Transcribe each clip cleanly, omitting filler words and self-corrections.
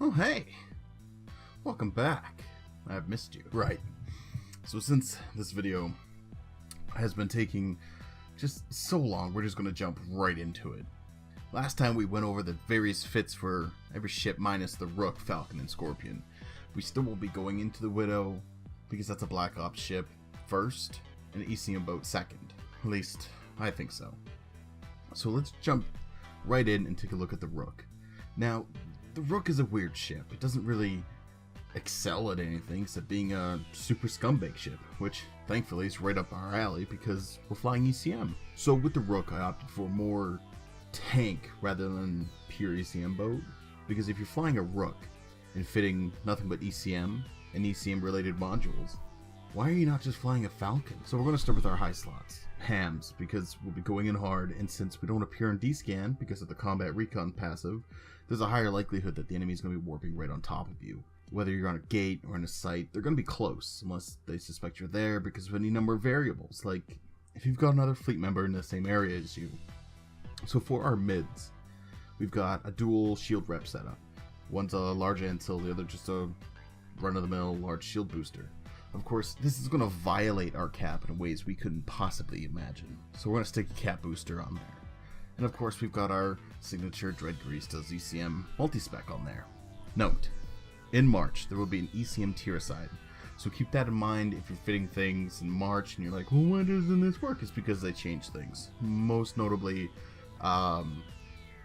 Oh, hey. Welcome back. I've missed you. Right. So since this video has been taking just so long, we're just going to jump right into it. Last time we went over the various fits for every ship minus the Rook, Falcon, and Scorpion. We still will be going into the Widow because that's a Black Ops ship first and an ECM boat second. At least, I think so. So let's jump right in and take a look at the Rook. Now, the Rook is a weird ship. It doesn't really excel at anything except being a super scumbag ship, which thankfully is right up our alley because we're flying ECM. So with the Rook, I opted for more tank rather than pure ECM boat, because if you're flying a Rook and fitting nothing but ECM and ECM related modules, why are you not just flying a Falcon? So we're going to start with our high slots, hams, because we'll be going in hard, and since we don't appear on D-scan because of the combat recon passive, there's a higher likelihood that the enemy is going to be warping right on top of you. Whether you're on a gate or in a site, they're going to be close unless they suspect you're there because of any number of variables, like if you've got another fleet member in the same area as you. So for our mids, we've got a dual shield rep setup. One's a large ancil, the other just a run-of-the-mill large shield booster. Of course, this is going to violate our cap in ways we couldn't possibly imagine, so we're going to stick a cap booster on there. And of course, we've got our signature Dread Grease's ECM multi-spec on there. Note, in March, there will be an ECM tier aside, so keep that in mind if you're fitting things in March and you're like, well, why doesn't this work? It's because they changed things. Most notably, I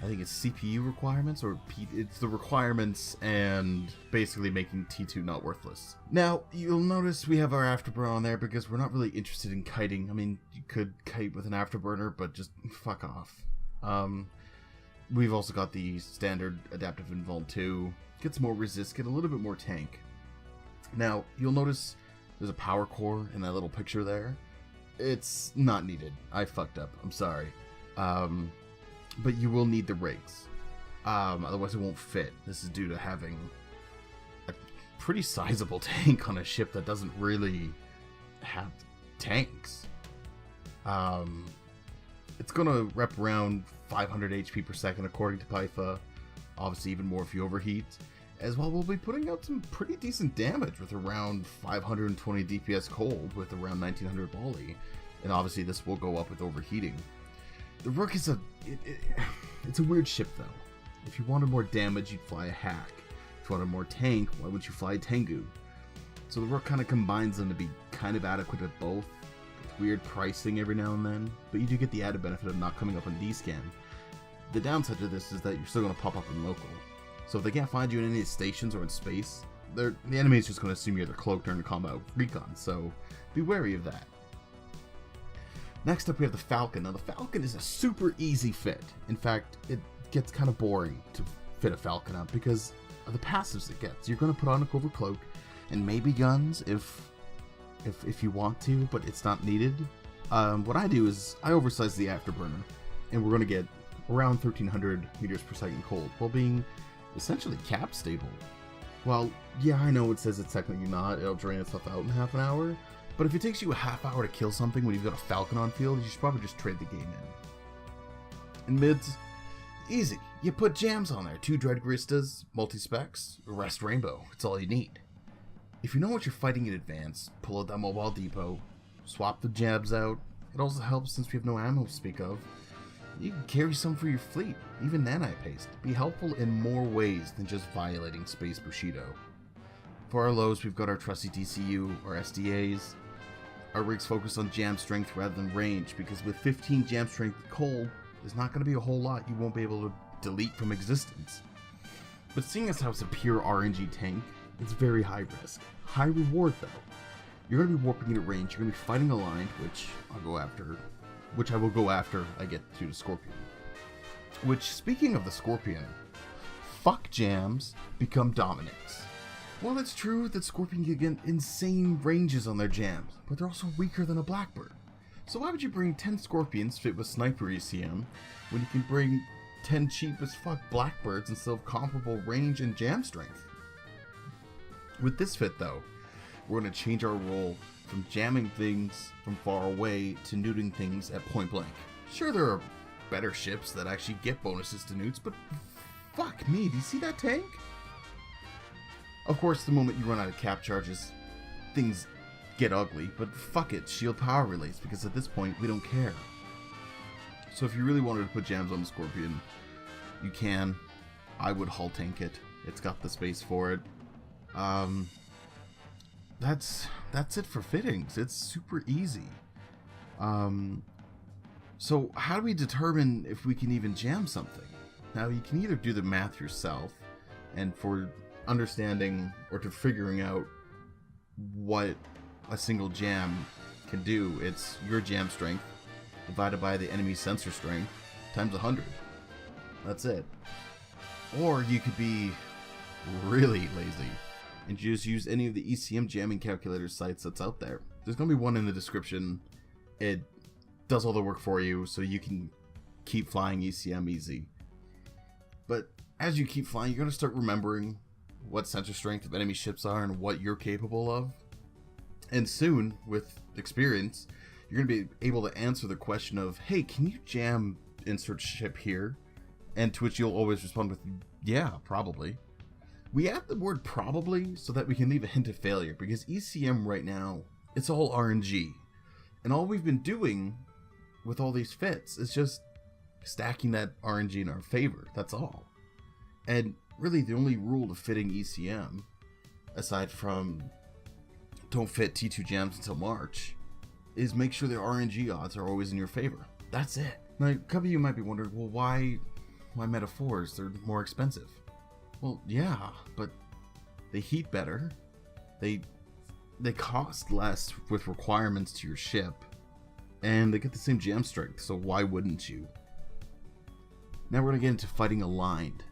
think it's CPU requirements, or it's the requirements and basically making T2 not worthless. Now, you'll notice we have our afterburner on there because we're not really interested in kiting. I mean, you could kite with an afterburner, but just fuck off. We've also got the standard adaptive invuln 2. Gets more resist, get a little bit more tank. Now, you'll notice there's a power core in that little picture there. It's not needed. I fucked up. I'm sorry. But you will need the rigs. Otherwise it won't fit. This is due to having a pretty sizable tank on a ship that doesn't really have tanks. It's gonna rep around 500 HP per second according to Pytha. Obviously even more if you overheat. As well, we'll be putting out some pretty decent damage with around 520 DPS cold with around 1900 volley. And obviously this will go up with overheating. The Rook is it's a weird ship though. If you wanted more damage, you'd fly a Hack. If you wanted more tank, why wouldn't you fly a Tengu? So the Rook kind of combines them to be kind of adequate at both, with weird pricing every now and then, but you do get the added benefit of not coming up on D-scan. The downside to this is that you're still going to pop up in local. So if they can't find you in any stations or in space, the enemy is just going to assume you're the cloak during the combat recon, so be wary of that. Next up we have the Falcon. Now the Falcon is a super easy fit. In fact, it gets kind of boring to fit a Falcon up because of the passives it gets. You're going to put on a covert cloak and maybe guns if you want to, but it's not needed. What I do is I oversize the afterburner, and we're going to get around 1300 meters per second cold while being essentially cap stable. Well, yeah, I know it says it's technically not. It'll drain itself out in half an hour. But if it takes you a half hour to kill something when you've got a Falcon on field, you should probably just trade the game in. In mids, easy. You put jams on there. 2 Dread Gristas, multi-specs, rest Rainbow. It's all you need. If you know what you're fighting in advance, pull out that mobile depot, swap the jabs out. It also helps since we have no ammo to speak of. You can carry some for your fleet, even nanite paste. Be helpful in more ways than just violating Space Bushido. For our lows, we've got our trusty DCU, or SDAs. Our rigs focus on jam strength rather than range, because with 15 jam strength cold, there's not going to be a whole lot you won't be able to delete from existence. But seeing as how it's a pure RNG tank, it's very high risk. High reward though. You're going to be warping at range, you're going to be fighting aligned, which I will go after I get to the Scorpion. Which, speaking of the Scorpion, fuck jams, become dominance. Well, it's true that Scorpion can get insane ranges on their jams, but they're also weaker than a Blackbird. So why would you bring 10 Scorpions fit with Sniper ECM when you can bring 10 cheap as fuck Blackbirds instead of comparable range and jam strength? With this fit though, we're going to change our role from jamming things from far away to neuting things at point blank. Sure, there are better ships that actually get bonuses to neuts, but fuck me, do you see that tank? Of course, the moment you run out of cap charges, things get ugly, but fuck it, shield power relays, because at this point, we don't care. So if you really wanted to put jams on the Scorpion, you can. I would hull tank it. It's got the space for it. That's it for fittings. It's super easy. So how do we determine if we can even jam something? Now, you can either do the math yourself, and for understanding or to figuring out what a single jam can do, it's your jam strength divided by the enemy sensor strength times 100. That's it. Or you could be really lazy and just use any of the ECM jamming calculator sites that's out there. There's going to be one in the description. It does all the work for you, so you can keep flying ECM easy. But as you keep flying, you're going to start remembering what sensor strength of enemy ships are and what you're capable of. And soon, with experience, you're going to be able to answer the question of, hey, can you jam insert ship here? And to which you'll always respond with, yeah, probably. We add the word probably so that we can leave a hint of failure, because ECM right now, it's all RNG. And all we've been doing with all these fits is just stacking that RNG in our favor, that's all. And really the only rule to fitting ECM, aside from don't fit T2 jams until March, is make sure the RNG odds are always in your favor. That's it. Now, a couple of you might be wondering, well, why metaphors? They're more expensive. Well, yeah, but they heat better. They cost less with requirements to your ship, and they get the same jam strength, so why wouldn't you? Now we're going to get into fighting aligned.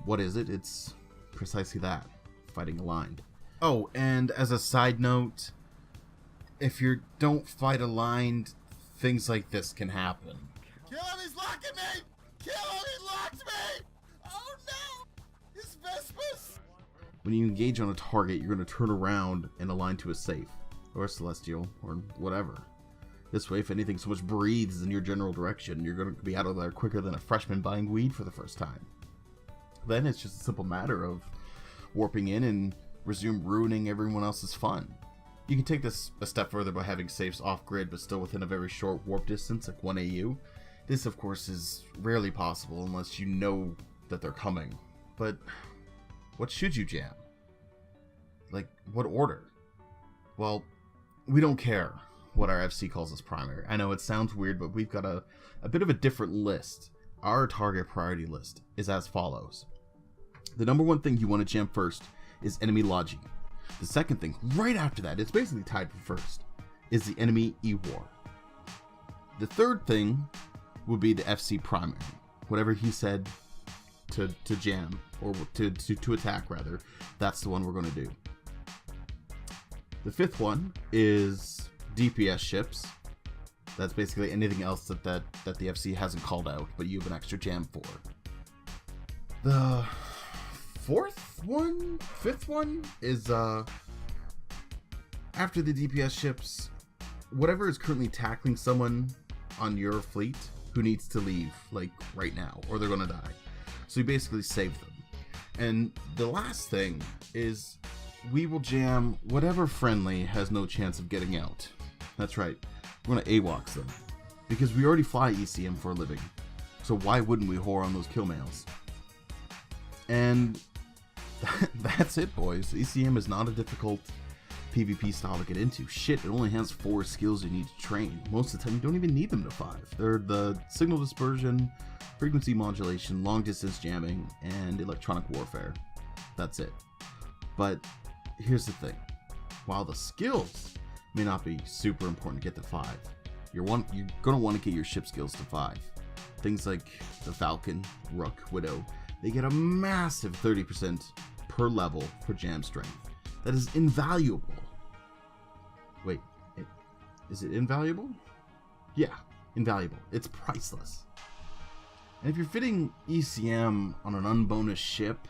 What is it? It's precisely that, fighting aligned. Oh, and as a side note, if you don't fight aligned, things like this can happen. Kill him, he's locking me! Kill him, he locked me! Oh no! His Vespas! When you engage on a target, you're going to turn around and align to a safe, or a celestial, or whatever. This way, if anything so much breathes in your general direction, you're going to be out of there quicker than a freshman buying weed for the first time. Then it's just a simple matter of warping in and resume ruining everyone else's fun. You can take this a step further by having safes off-grid but still within a very short warp distance, like 1 AU. This, of course, is rarely possible unless you know that they're coming. But what should you jam? Like, what order? Well, we don't care what our FC calls us primary. I know it sounds weird, but we've got a bit of a different list. Our target priority list is as follows. The number one thing you want to jam first is enemy Logi. The second thing, right after that, it's basically tied for first, is the enemy E-War. The third thing would be the FC primary. Whatever he said to jam, or to attack rather, that's the one we're going to do. The fifth one is DPS ships. That's basically anything else that the FC hasn't called out, but you have an extra jam for. The fifth one is after the DPS ships, whatever is currently tackling someone on your fleet who needs to leave, like right now, or they're gonna die. So you basically save them. And the last thing is we will jam whatever friendly has no chance of getting out. That's right, we're gonna AWOX them. Because we already fly ECM for a living. So why wouldn't we whore on those kill mails? And that's it, boys. ECM is not a difficult PvP style to get into. Shit, it only has 4 skills you need to train. Most of the time you don't even need them to 5. They're the signal dispersion, frequency modulation, long distance jamming, and electronic warfare. That's it. But here's the thing. While the skills may not be super important to get to 5, you're going to want to get your ship skills to 5. Things like the Falcon, Rook, Widow, they get a massive 30% per level for jam strength. That is invaluable. Wait, is it invaluable? Yeah, invaluable. It's priceless. And if you're fitting ECM on an unbonus ship,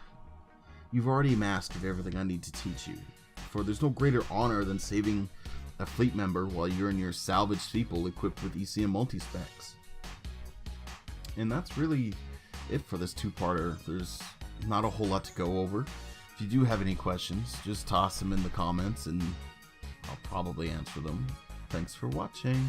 you've already mastered everything I need to teach you. For there's no greater honor than saving a fleet member while you're in your salvage steeple equipped with ECM multi-specs. And that's really it for this two-parter. There's not a whole lot to go over. If you do have any questions, just toss them in the comments and I'll probably answer them. Thanks for watching.